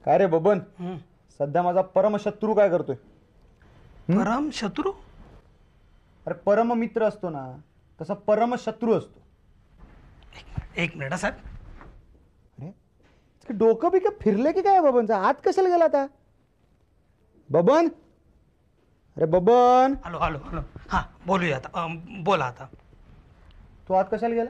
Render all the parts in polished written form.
काय रे बबन, सध्या माझा परमशत्रू काय करतोय? परमशत्रू? अरे परम मित्र असतो ना, तसा परमशत्रू असतो. एक मिनिट साहेब. अरे डोकं बिकं फिरले की काय बबनचा? आत कशाला गेला आता बबन? अरे बबन. Hello hello hello. हां बोलूया आता. बोला आता. तू आत कशाला गेला?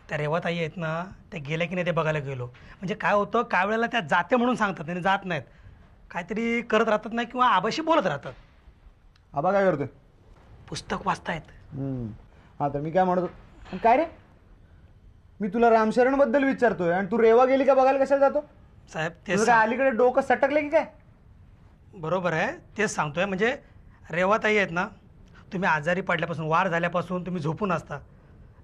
त्या रेवाताई आहेत ना, त्या गेल्या की नाही ते बघायला गेलो. म्हणजे काय होतं, काय वेळेला त्या जाते म्हणून सांगतात आणि जात नाहीत, काहीतरी करत राहतात नाही किंवा आबाशी बोलत राहतात. आबा काय करतोय? पुस्तक वाचतायत. हा तर मी काय म्हणतो, काय रे मी तुला रामशरण बद्दल विचारतोय आणि तू रेवा गेली का बघायला कशाला जातो? साहेब ते तुझं काय अलीकडे डोकं सटकले की काय? बरोबर आहे, तेच सांगतोय. म्हणजे रेवाताई आहेत ना, तुम्ही आजारी पडल्यापासून, वार झाल्यापासून तुम्ही झोपून असता.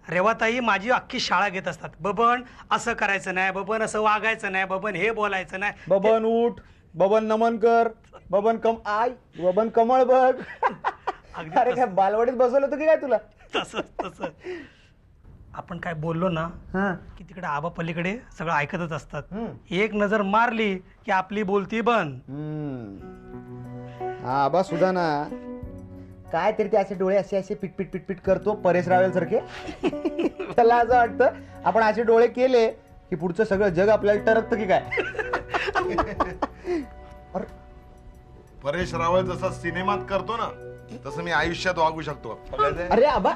रेवाताई माझी अख्खी शाळा घेत असतात. बबन असं करायचं नाही, बबन असं वागायचं नाही, बबन हे बोलायचं नाही. बबन उठ, बबन नमन कर, बबन बबन कमळ बघ. अरे काय बालवाडीत बसवलं होतं की काय तुला? तसंच आपण काय बोललो ना की तिकडे आबा पलीकडे सगळं ऐकतच असतात. एक नजर मारली की आपली बोलती बंद. आबा सुद्धा ना काय तरी ते असे डोळे असे असे पिटपिट पिटपिट करतो परेश रावल सारखे. त्याला असं वाटतं आपण असे डोळे केले की पुढचं सगळं जग आपल्याला टरकतं की काय. परेश रावल जसा सिनेमात करतो ना, तसं मी आयुष्यात वागू शकतो. अरे आबा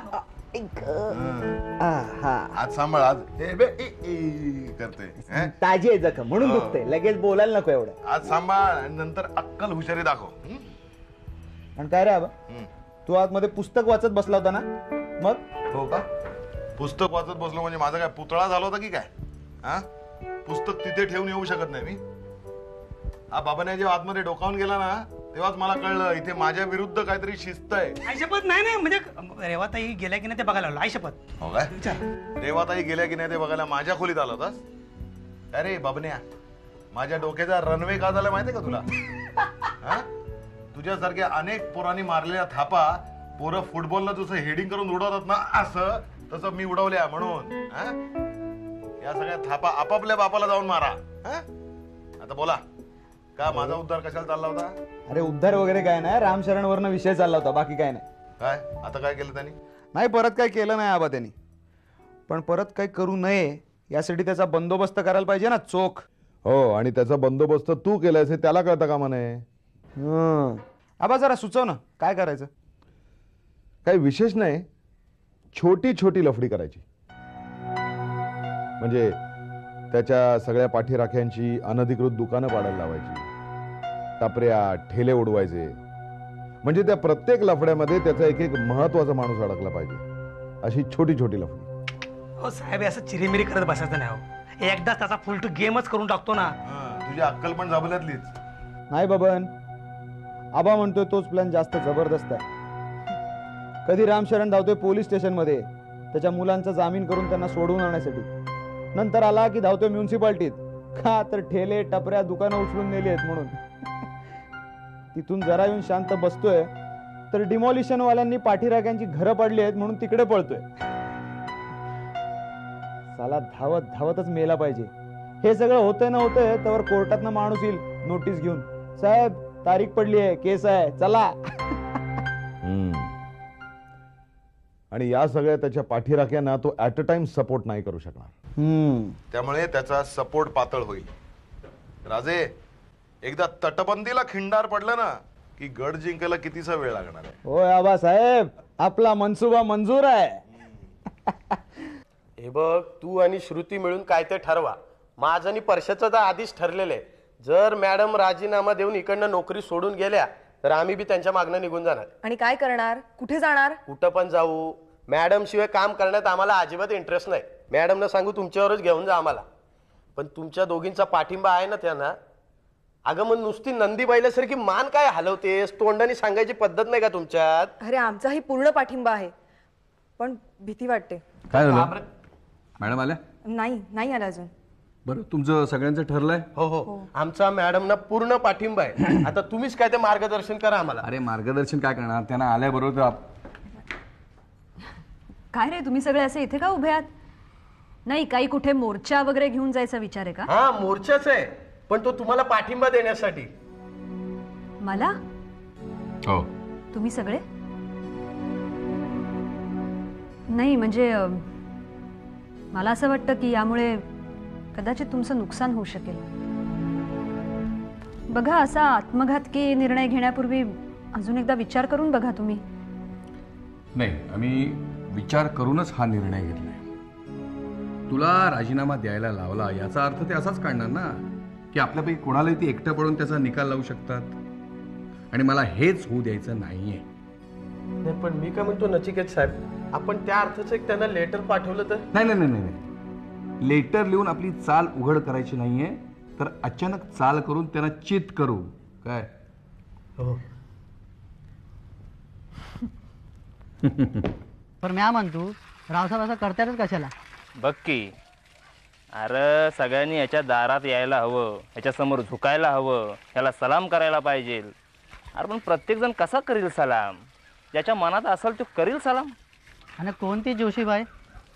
आज सांभाळ, आज करते ताजी आहे जखम म्हणून दुखते, लगेच बोलायला नको एवढं. आज सांभाळ आणि नंतर अक्कल हुशारी दाखव. आणि काय रे आबा, तू आतमध्ये पुस्तक वाचत बसला होता ना? मग हो का? पुस्तक वाचत बसलो म्हणजे माझा काय पुतळा झाला होता की काय? हा, पुस्तक तिथे ठेवून येऊ शकत नाही मी. हा बाबाने जेव्हा आतमध्ये डोकावून गेला ना, तेव्हाच मला कळलं इथे माझ्या विरुद्ध काहीतरी शिस्त आहे. आयशपथ नाही म्हणजे रेवाताई गेल्या की नाही ते बघायला आलो. आयशपथ. हो काय? रेवाताई गेल्या की नाही ते बघायला माझ्या खोलीत आला होतास? अरे बाबन्या, माझ्या डोक्याचा रनवे का झाला माहितीये का तुला? तुझ्यासारख्या अनेक पोरांनी मारलेल्या थापा पोरं फुटबॉलला जसं हेडिंग करून उडवतात ना, असं तसं मी उडवल्या. म्हणून या सगळ्या थापा आपापल्या बापाला जाऊन मारा. आता बोला, का माझा उद्धार कशाला चालला होता? अरे उद्धार वगैरे काय नाही, रामशरण वरनं विषय चालला होता, बाकी काय नाही. काय आता काय केलं त्यांनी? नाही, परत काय केलं नाही आबा त्यांनी, पण परत काय करू नये यासाठी त्याचा बंदोबस्त करायला पाहिजे ना, चोख. हो, आणि त्याचा बंदोबस्त तू केलायस हे त्याला कळतं का म्हणे? आबा जरा सुचव ना, काय करायचं? काही विशेष नाही, छोटी छोटी लफडी करायची. म्हणजे त्याच्या सगळ्या पाठीराख्यांची अनधिकृत दुकानं पाडायला लावायची, टापऱ्या ठेले उडवायचे. म्हणजे त्या प्रत्येक लफड्यामध्ये त्याचा एक एक महत्वाचा माणूस अडकला पाहिजे. अशी छोटी छोटी लफडी. हो साहेब, असं चिरीमिरी करत बसायचं नाही. हो, एकदाच त्याचा फुल टू गेमच करून टाकतो ना. तुझी अक्कल पण झाबल्यातलीच नाही बबन. आबा म्हणतोय तोच प्लॅन जास्त जबरदस्त आहे. कधी रामशरण धावतोय पोलीस स्टेशन मध्ये त्याच्या मुलांचा जामीन करून त्यांना सोडवून आणण्यासाठी. नंतर आला की धावतोय म्युन्सिपाल्टीत, का तर ठेले टपऱ्या दुकानं उचलून नेली आहेत म्हणून. तिथून जरा येऊन शांत बसतोय तर डिमॉलिशन वाल्यांनी पाठीराख्यांची घरं पाडली आहेत म्हणून तिकडे पळतोय. साला धावत धावतच मेला पाहिजे. हे सगळं होतंय ना होतंय तर कोर्टातनं माणूस येईल नोटीस घेऊन, साहेब तारीख पडली आहे, केस आहे, चला. आणि या सगळ्या त्याच्या पाठीराख्यांना तो ऍट अ टाइम सपोर्ट नाही करू शकणार. त्यामुळे त्याचा सपोर्ट पातळ होईल. राजे, एकदा तटबंदीला खिंडार पडलं ना की गड जिंकायला कितीसा वेळ लागणार आहे. होय आबा साहेब, आपला मनसुबा मंजूर आहे. हे बघ, तू आणि श्रुती मिळून काय ते ठरवा. माझं आणि परशाचं तर आधीच ठरलेलं आहे. जर मॅडम राजीनामा देऊन इकडनं नोकरी सोडून गेल्या तर आम्ही बी त्यांच्या मागणं निघून जाणार. आणि काय करणार? कुठे जाणार? कुठं पण जाऊ. मॅडम शिवाय काम करण्यात आम्हाला अजिबात इंटरेस्ट नाही. मॅडमना सांगू तुमच्यावरच घेऊन जा आम्हाला. पण तुमच्या दोघींचा पाठिंबा आहे ना त्यांना. अगं मग नुसती नंदी बैलासारखी मान काय हलवतेस? तोंडाने सांगायची पद्धत नाही का तुमच्यात? अरे आमचाही पूर्ण पाठिंबा आहे, पण भीती वाटते. काय झालं? मॅडम आल्या? नाही आला अजून. बरं, तुमचं सगळ्यांचं ठरलंय? हो हो, आमचा मॅडमना पूर्ण पाठिंबा आहे. आता तुम्हीच काय ते मार्गदर्शन करा आम्हाला. अरे मार्गदर्शन काय करणार, त्यांना आल्याबरोबर. काय रे, तुम्ही सगळे असे इथे का उभे आहात? नाही, काही कुठे मोर्चा वगैरे घेऊन जायचा विचार आहे का? हा, मोर्चाच आहे. पण तो तुम्हाला पाठिंबा देण्यासाठी. मला हो. तुम्ही सगळे नाही म्हणजे मला असं वाटतं की यामुळे कदाचित तुमचं नुकसान होऊ शकेल. बघा, असा आत्मघातकी निर्णय घेण्यापूर्वी अजून एकदा विचार करून बघा तुम्ही. नाही, आम्ही विचार करूनच हा निर्णय घेतलाय. तुला राजीनामा द्यायला लावला याचा अर्थ ते असाच काढणार ना की आपल्यापैकी कोणालाही ती एकटं पडून त्याचा निकाल लावू शकतात, आणि मला हेच होऊ द्यायचं नाहीये. नाही, पण मी काय म्हणतो नचिकेत साहेब, आपण त्या अर्थाचं एक त्यांना लेटर पाठवलं तर. नाही नाही नाही नाही, लेटर लिहून आपली चाल उघड करायची नाहीये, तर अचानक चाल करून त्यांना चित करू काय. हो. पण म्या म्हणतो रावसाहेब असं करतातच कशाला. बघ की, अरे सगळ्यांनी याच्या दारात यायला हवं, याच्यासमोर झुकायला हवं, याला सलाम करायला पाहिजे. अरे पण प्रत्येकजण कसा करील सलाम? ज्याच्या मनात असेल तो करील सलाम. आणि कोणती जोशीबाई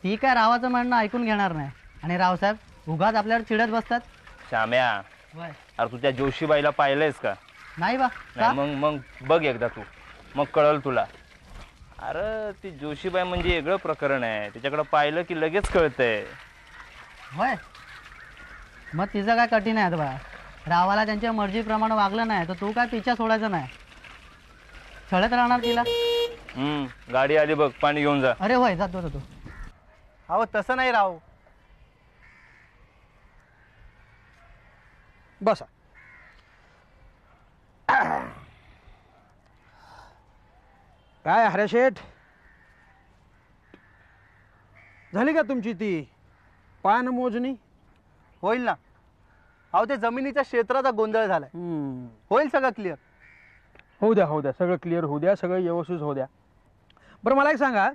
ती काय रावाचं म्हणणं ऐकून घेणार नाही, आणि रावसाहेब उगाच आपल्यावर चिडत बसतात. श्याम्या, अरे तू त्या जोशीबाईला पाहिलंयस का? नाही बा. नाही, मग बघ एकदा तू, मग कळल तुला. अरे ती जोशीबाई म्हणजे वेगळं प्रकरण आहे, तिच्याकडे पाहिलं की लगेच कळतंय. होय, मग तिचं काय कठीण आहे बा. रावाला त्यांच्या मर्जीप्रमाणे वागलं नाही तर तू काय पिछा सोडायचं नाही, छळत राहणार तिला. गाडी आली बघ, पाणी घेऊन जा. अरे होय, जातो जातो. अहो तसं नाही राव. बसा. काय हरे शेठ, झाली का तुमची ती पान मोजणी? होईल ना. अहो ते जमिनीच्या क्षेत्राचा गोंधळ झालाय. होईल सगळं क्लिअर. होऊ द्या होऊ द्या, सगळं क्लिअर होऊ द्या, सगळं व्यवस्थित होऊ द्या. बरं मला एक सांगा,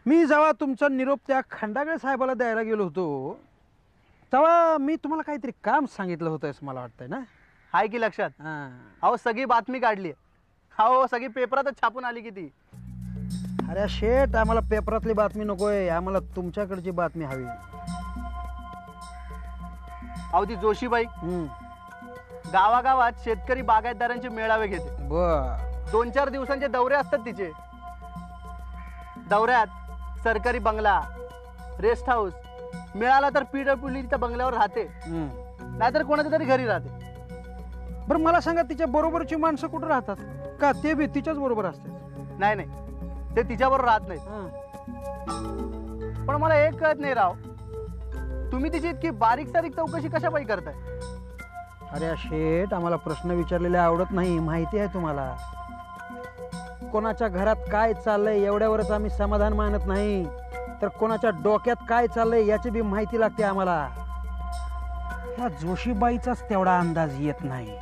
मी जेव्हा तुमचा निरोप त्या खंडागळे साहेबाला द्यायला गेलो होतो तेव्हा मी तुम्हाला काहीतरी काम सांगितलं होतं असं मला वाटतंय ना? हाय की लक्षात? अहो सगळी बातमी काढली. अहो सगळी पेपरातच छापून आली किती. अरे शेठ, आम्हाला पेपरातली बातमी नकोय, आम्हाला तुमच्याकडची बातमी हवी. अहो ती जोशीबाई गावागावात शेतकरी बागायतदारांचे मेळावे घेते. बर. 2-4 दिवसांचे दौरे असतात तिचे. दौऱ्यात सरकारी बंगला, रेस्ट हाऊस, मिळाला तर PWDच्या बंगल्यावर राहते, नाहीतर कोणाच्या तरी घरी राहते. बरं मला सांगा, तिच्या बरोबरची माणसं कुठं राहतात का ते बी तिच्याच बरोबर असते? नाही नाही, ते तिच्याबरोबर राहत नाही. पण मला एक कळत नाही राव, तुम्ही तिची इतकी बारीक सारीक चौकशी कशापायी करताय? अरे शेठ, आम्हाला प्रश्न विचारलेले आवडत नाही, माहिती आहे तुम्हाला. कोणाच्या घरात काय चाललंय एवढ्यावरच आम्ही समाधान मानत नाही, तर कोणाच्या डोक्यात काय चाललंय याची बी माहिती लागते आम्हाला. ह्या जोशीबाईचाच तेवढा अंदाज येत नाही.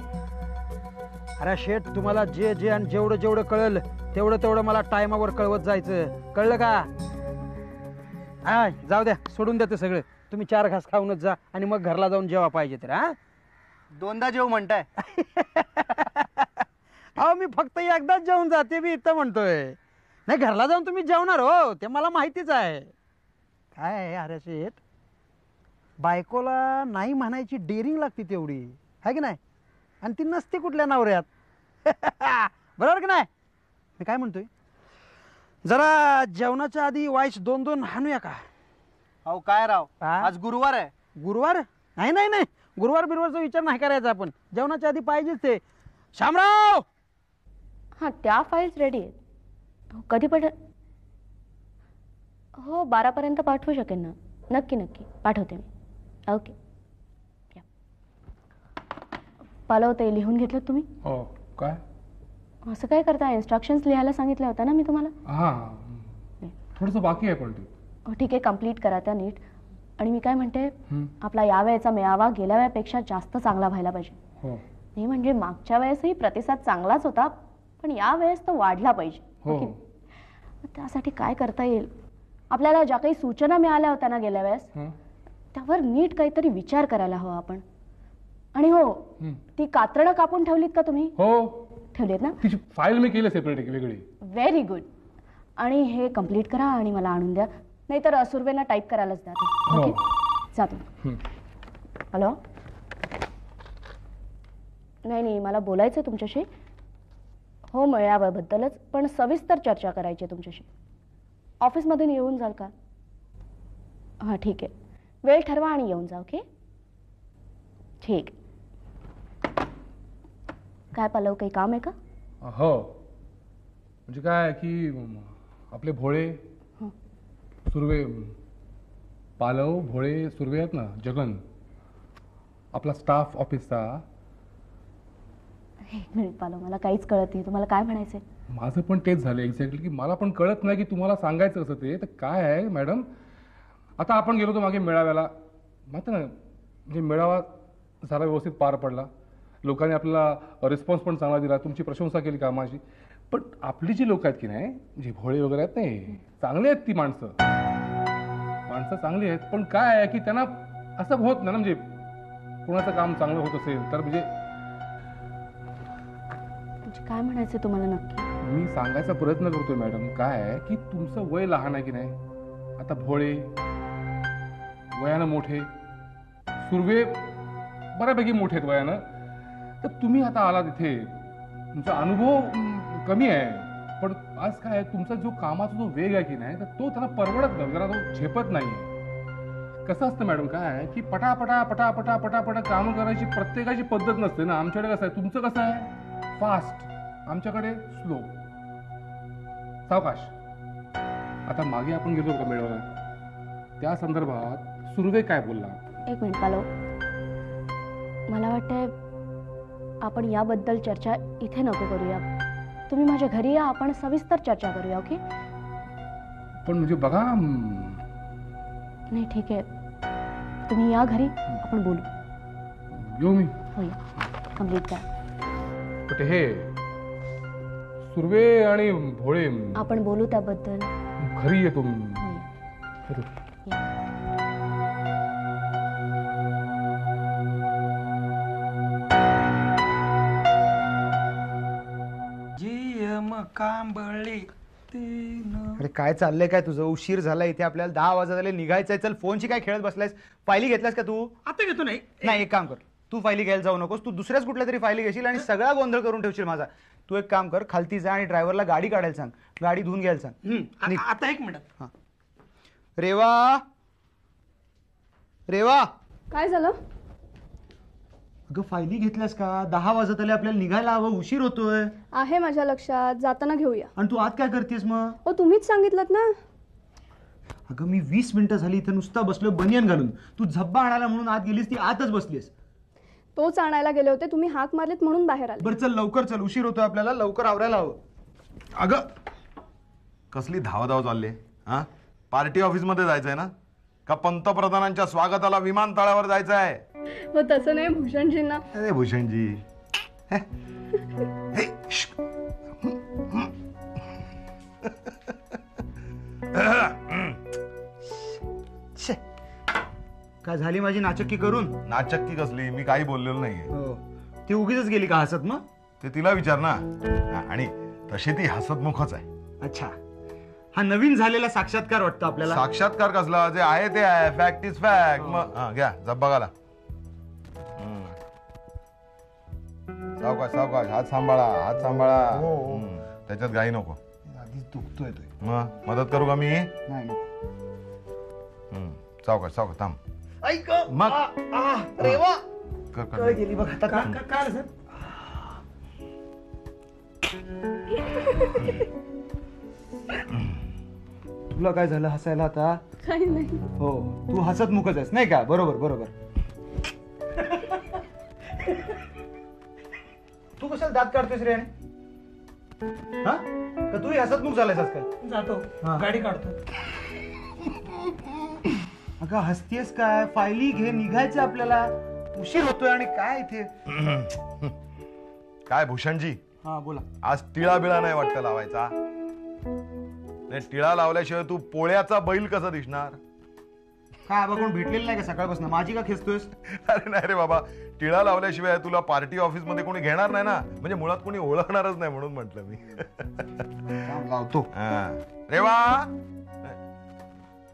अरे शेठ, तुम्हाला जे जे आणि जेवढं जेवढं कळेल तेवढं तेवढं मला टायमावर कळवत जायचं, कळलं का? हा जाऊ द्या, सोडून द्या ते सगळं. तुम्ही 4 घास खाऊनच जा आणि मग घरला जाऊन जेवा पाहिजे तर. हा 2दा जेव म्हणताय? अहो मी फक्त एकदाच जेवून जाते बी इथं म्हणतोय. नाही, घरला जाऊन तुम्ही जेवणार हो, ते मला माहितीच आहे. काय आहे अरे शेठ, बायकोला नाही म्हणायची डेअरिंग लागते तेवढी, आहे की नाही? आणि ती नसते कुठल्या नवऱ्यात. बरोबर की नाही? मी काय म्हणतोय, जरा जेवणाच्या आधी वाईस 2-2 हाणूया का? अहो काय राव, आज गुरुवार आहे. गुरुवार? नाही नाही नाही, गुरुवार बिरुवारचा विचार नाही करायचा आपण, जेवणाच्या आधी पाहिजेच ते. शामराव. हां, त्या फाईल्स रेडी आहेत. कधी हो 12पर्यंत पाठवू शकेन ना. नक्की नक्की पाठवते मी. ओके. पालव ते लिहून घेतलं तुम्ही? हो. काय असं काय करता? इन्स्ट्रक्शन्स लिहायला सांगितल्या होत्या ना मी तुम्हाला? हां, थोडंसं बाकी आहे पण ते. ठीक आहे, कम्प्लीट करा त्या नीट. आणि मी काय म्हणते, आपला यावेळेचा मेळावा गेल्या वेळेपेक्षा जास्त चांगला व्हायला पाहिजे. नाही म्हणजे मागच्या वेळेसही प्रतिसाद चांगलाच होता, पण या वेळेस तो वाढला पाहिजे. ओके. त्यासाठी काय करता येईल? आपल्याला ज्या काही सूचना मिळाल्या होत्या ना गेल्या वेळेस, त्यावर नीट काहीतरी विचार करायला हवा आपण. आणि हो, ती कातरणं कापून ठेवलीत का तुम्ही? हो ठेवलीत ना? तिची फाईल मी केली सेपरेट एक वेगळी. Very good. आणि हे कम्प्लीट करा आणि मला आणून द्या, नाहीतर सुरवेला टाईप करायलाच द्या. ओके, जातो. हॅलो. नाही मला बोलायचं आहे तुमच्याशी. हो, मेळाव्याबद्दलच, पण सविस्तर चर्चा करायची आहे तुमच्याशी. ऑफिसमधून येऊन जाल का? हां ठीक आहे, वेळ ठरवा आणि येऊन जा. ओके, ठीक. काय पल्लव, काही काम आहे का? हो, म्हणजे काय की आपले भोळे सुर्वे, पालव भोळे सुर्वे आहेत ना, जगन, आपला स्टाफ ऑफिसचा. एक मिनिट पालव, मला काहीच कळत नाही, तुम्हाला काय म्हणायचंय? माझं पण तेच झालं एक्झॅक्टली, की मला पण कळत नाही की तुम्हाला सांगायचं असं ते. तर काय आहे मॅडम, आता आपण गेलो होतो मागे मेळाव्याला, माहिती ना, म्हणजे मेळावा झाला, व्यवस्थित पार पडला, लोकांनी आपल्याला रिस्पॉन्स पण चांगला दिला, तुमची प्रशंसा केली कामाची. पण आपली जी लोक आहेत की नाही, जे भोळे वगैरे आहेत नाही, चांगली आहेत ती माणसं चांगली आहेत, पण काय आहे की त्यांना असं होत नाही ना, म्हणजे कोणाचं काम चांगलं होत असेल तर म्हणजे काय म्हणायचं तुम्हाला नक्की? मी सांगायचा प्रयत्न करतोय मॅडम, काय आहे की तुमचं वय लहान आहे की नाही, आता भोळे वयानं मोठे, सुर्वे बऱ्यापैकी मोठे आहेत वयानं, तर तुम्ही आता आलात इथे, तुमचा अनुभव कमी आहे, पण आज काय आहे, तुमचा जो कामाचा जो वेग आहे की नाही, तर तो त्यांना परवडत नाही, जरा तो झेपत नाही. कसं असतं मॅडम, काय आहे की पटापटा पटापटा पटापटा काम करायची प्रत्येकाची पद्धत नसते ना. आमच्याकडे कसं आहे, तुमचं कसं आहे फास्ट, आमच्याकडे स्लो, सावकाश. आता मागे आपण गेलो का मेळाव्याला, त्या संदर्भात सुर्वे काय बोलला? एक मिनिट पालव, मला वाटतंय आपण याबद्दल चर्चा इथे नको करूया. तुम्ही माझ्या घरी या, आपण सविस्तर चर्चा करूया. ओके? पण म्हणजे बघा, नाही ठीक आहे, तुम्ही या घरी, आपण बोलू. येऊ मी? होय, कम्प्लीट करा. पण हे सुर्वे आणि भोळे, आपण बोलू त्याबद्दल. घरी येतो. कांबळे. अरे काय चाललंय काय तुझं? उशीर झाला इथे, आपल्याला 10 वाजत आले, निघायचंय. चल, फोनची काय खेळत बसलायस? फायली घेतलास का तू? आता घेतो. नाही, एक काम कर, तू फायली घ्यायला जाऊ नकोस, तू दुसऱ्याच कुठल्या तरी फायली घेशील आणि सगळा गोंधळ करून ठेवशील माझा. तू एक काम कर, खालती जा आणि ड्रायव्हरला गाडी काढायला सांग, गाडी धुवून घ्यायला सांग. आता एक मिनिट. हा, रेवा काय झालं? अगं फायली घेतल्यास का? 10 वाजत आले, आपल्याला निघायला हवं, उशीर होतोय. आहे माझ्या लक्षात, जाताना घेऊया. आणि तू आत काय करतेस मग? हो, तुम्हीच सांगितलं ना. अगं मी 20 मिनिटं झाली इथं नुसता बसलो बनियन घालून, तू झब्बा आणायला म्हणून आत गेलीस, ती आतच बसलीस. तोच आणायला गेले होते, तुम्ही हाक मारलीत म्हणून बाहेर आले. बरं चल, लवकर चल, उशीर होतोय आपल्याला, लवकर आवरायला हवं. अगं कसली धावधाव चालली? हा, पार्टी ऑफिस मध्ये जायचंय ना, का पंतप्रधानांच्या स्वागताला विमानतळावर जायचं आहे? हो तसं नाही भूषणजींना. अरे भूषणजी, काय झाली माझी नाचक्की करून? नाचक्की कसली? मी काही बोललेलो नाहीये. हो, ती उगीच गेली का हसत? मग ते तिला विचार ना. आणि तशी ती हसतमुखच आहे. अच्छा, हा नवीन झालेला साक्षात्कार वाटतो आपल्याला. साक्षात्कार कसला? जे आहे ते आहे, फॅक्ट इज फॅक्ट. मग घ्या जब्बा घाला. सावकाश सावकाश, हात सांभाळा, हात सांभाळा. त्याच्यात घाई नको. आधीच दुखतोय तो. मग मदत करू का मी? नाही. सावकाश सावकाश, थांब. ऐक मग रेवा कर कळ गेली बघ हातात. काय सर? तुला काय झालं हसायला आता? काही नाही. हो, तू हसत मुखच आहेस नाही का? बरोबर बरोबर. तू कशाला दात काढतोस रे? हा, का तू हसतमुख झालायस आजकाल? जातो, गाडी काढतो. अगं हसतेस काय? फायली घे, निघायचं आपल्याला, उशीर होतोय. आणि काय इथे काय भूषणजी? हा बोला. आज टिळा बिळा नाही वाटतं लावायचा? नाही, टिळा लावल्याशिवाय तू पोळ्याचा बैल कसा दिसणार? काय आबा कोण भेटलेलं नाही का सकाळपासून? माझी का खेचतोयस? अरे नाही रे बाबा, टिळा लावल्याशिवाय तुला पार्टी ऑफिस मध्ये कोणी घेणार नाही ना, म्हणजे मुळात कोणी ओळखणारच नाही म्हणून म्हटलं मी. लावतो. रेवा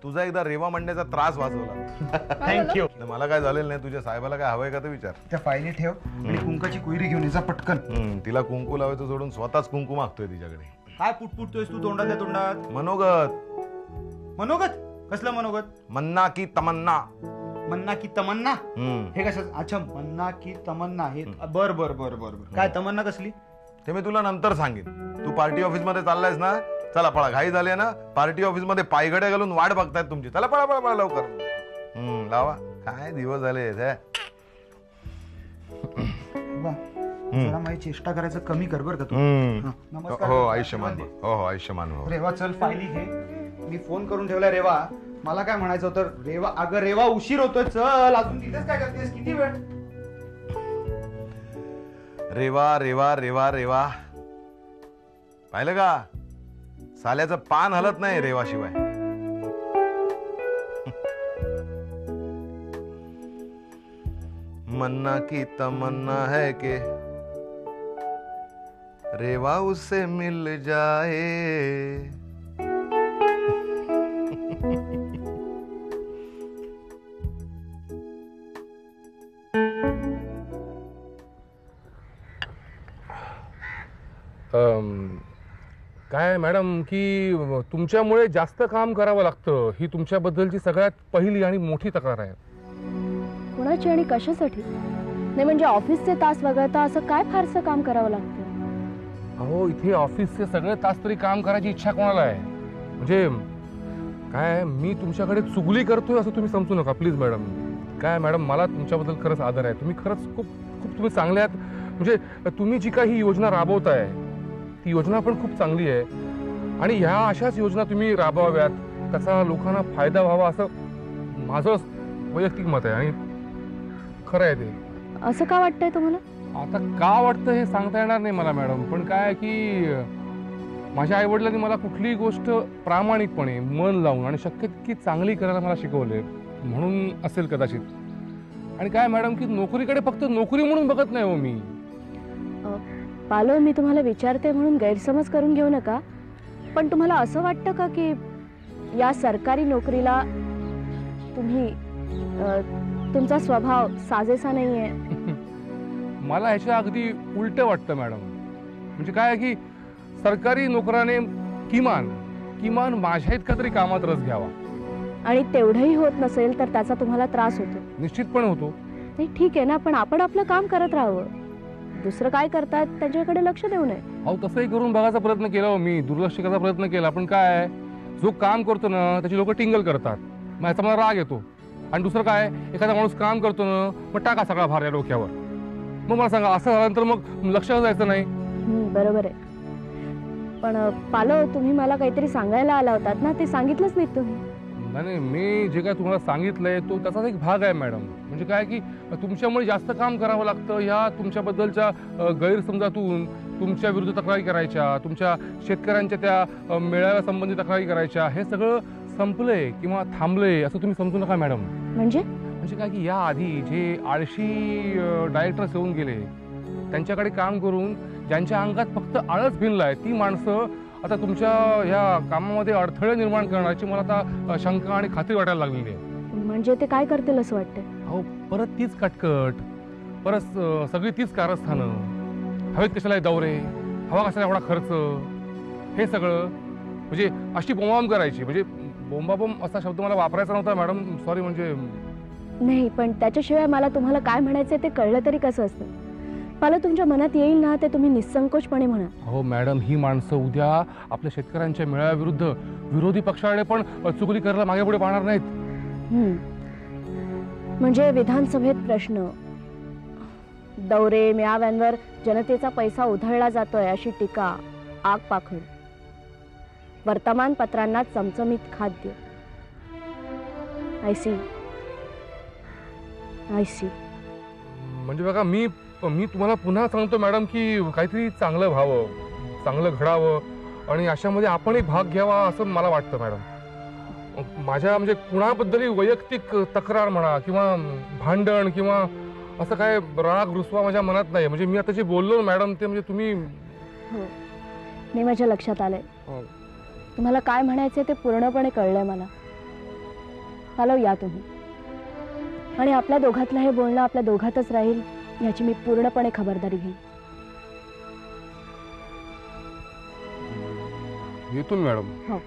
तुझा एकदा रेवा म्हणण्याचा त्रास वाचवला. थँक्यू. मला काय झालेलं नाही. तुझ्या साहेबाला काय हवंय का ते विचार. त्या फायली ठेव आणि कुंकाची कुयरी घेऊन ये जा पटकन. तिला कुंकू लावायचं सोडून स्वतःच कुंकू मागतोय तिच्याकडे. काय पुटपुटतोयस तू तोंडात तोंडात? मनोगत. मनोगत? कसलं मनोगत? मन्ना की तमन्ना. मन्ना की तमन्ना? हे कसं? अच्छा, मन्ना की तमन्ना. हे बर बर बर बर बर. काय तमन्ना कसली? ते मी तुला नंतर सांगेन. तू पार्टी ऑफिस मध्ये चाललायस ना. चला पळा, घाई झाली ना. पार्टी ऑफिस मध्ये पायघड्या घालून वाट बघतायत तुमची. चला पळा पळा पळा लवकर. लावा. काय दिवस झाले. जरा माझी चेष्टा करायचं कमी कर बर का तू. हो आयुष्यमान. हो हो आयुष्यमान हो. रेवा चल फायली घे. मी फोन करून ठेवलाय. रेवा मला काय म्हणायचं होतं. रेवा अगं रेवा उशीर होतोय. चल अजून तिथेच काय करतेस? किती वेळ? रेवा रेवा रेवा रेवा पाहिलं का? साल्याचं पान हलत नाही रेवा शिवाय. मन्ना की तमन्ना है के रेवा उससे मिल जाए. काय मॅडम की तुमच्यामुळे जास्त काम करावं लागतं, ही तुमच्याबद्दलची सगळ्यात पहिली आणि मोठी तक्रार आहे. कुणाची आणि कशासाठी? नाही म्हणजे ऑफिसचे तास वगळता असं काय फारसं काम करावं लागतं? अहो इथे ऑफिसचे सगळे तास तरी काम करायची इच्छा कोणाला आहे? म्हणजे काय मी तुमच्याकडे चुगली करतोय असं तुम्ही समजू नका प्लीज मॅडम. काय मॅडम मला तुमच्याबद्दल खरंच आदर आहे. तुम्ही खरंच खूप खूप तुम्ही चांगले आहात. म्हणजे तुम्ही जी काही योजना राबवताय ती योजना पण खूप चांगली आहे आणि ह्या अशाच योजना तुम्ही राबवाव्यात, त्याचा लोकांना फायदा व्हावा असं माझं वैयक्तिक मत आहे आणि खरं आहे ते. असं का वाटतंय तुम्हाला? आता का वाटतं हे सांगता येणार नाही मला मॅडम, पण काय की माझ्या आईवडिलांनी मला कुठलीही गोष्ट प्रामाणिकपणे मन लावून आणि शक्य तितकी चांगली करायला मला शिकवले म्हणून असेल कदाचित. आणि काय मॅडम की नोकरीकडे फक्त नोकरी म्हणून बघत नाही हो मी. पालो मी तुम्हाला विचारते म्हणून गैरसमज करून घेऊ नका, पण तुम्हाला असं वाटतं का की या सरकारी नोकरीला तुम्ही तुमचा स्वभाव साजेसा नाहीये? मला ह्याच्या अगदी उलट वाटतं मॅडम. म्हणजे काय की सरकारी नोकराने किमान माझ्या इतका तरी कामात रस घ्यावा. आणि तेवढंही होत नसेल तर त्याचा तुम्हाला त्रास होतो? निश्चितपणे होतो. ते ठीक आहे ना, पण आपण आपलं काम करत राहावं. दुसरं काय करतात त्यांच्याकडे लक्ष देऊ नये. अहो तसंही करून बघायचा प्रयत्न केला हो मी, दुर्लक्ष करायचा प्रयत्न केला, पण काय जो काम करतो ना त्याची लोक टिंगल करतात, मग याचा मला राग येतो. आणि दुसरं काय, एखादा माणूस काम करतो ना मग टाका सगळा भार या डोक्यावर. मग मला सांगा असं झाल्यानंतर मग लक्ष जायचं नाही. बरोबर आहे. पण पालो तुम्ही मला काहीतरी सांगायला आला होतात ना, ते सांगितलंच नाही तुम्ही. नाही मी जे काय तुम्हाला सांगितलंय तो त्याचाच एक भाग आहे मॅडम. म्हणजे काय की तुमच्यामुळे जास्त काम करावं लागतं, ह्या तुमच्याबद्दलच्या गैरसमजातून तुमच्या विरुद्ध तक्रारी करायच्या, तुमच्या शेतकऱ्यांच्या त्या मेळाव्यासंबंधी तक्रारी करायच्या, हे सगळं संपलंय किंवा थांबलंय असं तुम्ही समजू नका मॅडम. म्हणजे काय की या आधी जे आळशी डायरेक्टर्स येऊन गेले त्यांच्याकडे काम करून ज्यांच्या अंगात फक्त आळस भिनलाय ती माणसं आता तुमच्या ह्या कामामध्ये अडथळे निर्माण करण्याची मला आता शंका आणि खात्री वाटायला लागलेली आहे. म्हणजे ते काय करतील असं वाटतंय? अहो परत तीच कटकट, परत सगळी तीच कारस्थानं, हवेत कशाला दौरे, हवा कशाला एवढा खर्च, हे सगळं म्हणजे अशी बोंबाबोंब करायची. म्हणजे बोंबाबोंब असा शब्द मला वापरायचा नव्हता मॅडम, सॉरी. म्हणजे नाही, पण त्याच्याशिवाय मला तुम्हाला काय म्हणायचंय ते कळलं तरी कसं असतं? मला तुमच्या मनात येईल ना ते तुम्ही निसंकोचपणे म्हणा. हो मॅडम, ही माणसं उद्या आपल्या शेतकऱ्यांच्या मेळाव्याविरुद्ध विरोधी पक्षाकडे पण चुगली करायला मागे पुढे पाहणार नाहीत. म्हणजे विधानसभेत प्रश्न, दौरे, मेळाव्यांवर जनतेचा पैसा उधळला जातोय अशी टीका, आगपाखड, वर्तमानपत्रांना चमचमीत खाद्य. I see. म्हणजे बघा मी तुम्हाला पुन्हा सांगतो मॅडम की काहीतरी चांगलं व्हावं, चांगलं घडावं आणि अशामध्ये आपणही भाग घ्यावा असं मला वाटतं मॅडम. माझ्या म्हणजे कुणाबद्दलही वैयक्तिक तक्रार म्हणा किंवा भांडण किंवा असं काय राग रुसवा माझ्या मनात नाही. म्हणजे मी आता जे बोललो मॅडम ते म्हणजे तुम्ही नाही माझ्या लक्षात आलंय. तुम्हाला काय म्हणायचंय ते पूर्णपणे कळलंय मला. पालव या तुम्ही, आणि आपल्या दोघातलं हे बोलणं आपल्या दोघातच राहील याची मी पूर्णपणे खबरदारी घेईन. येतो मॅडम. हो.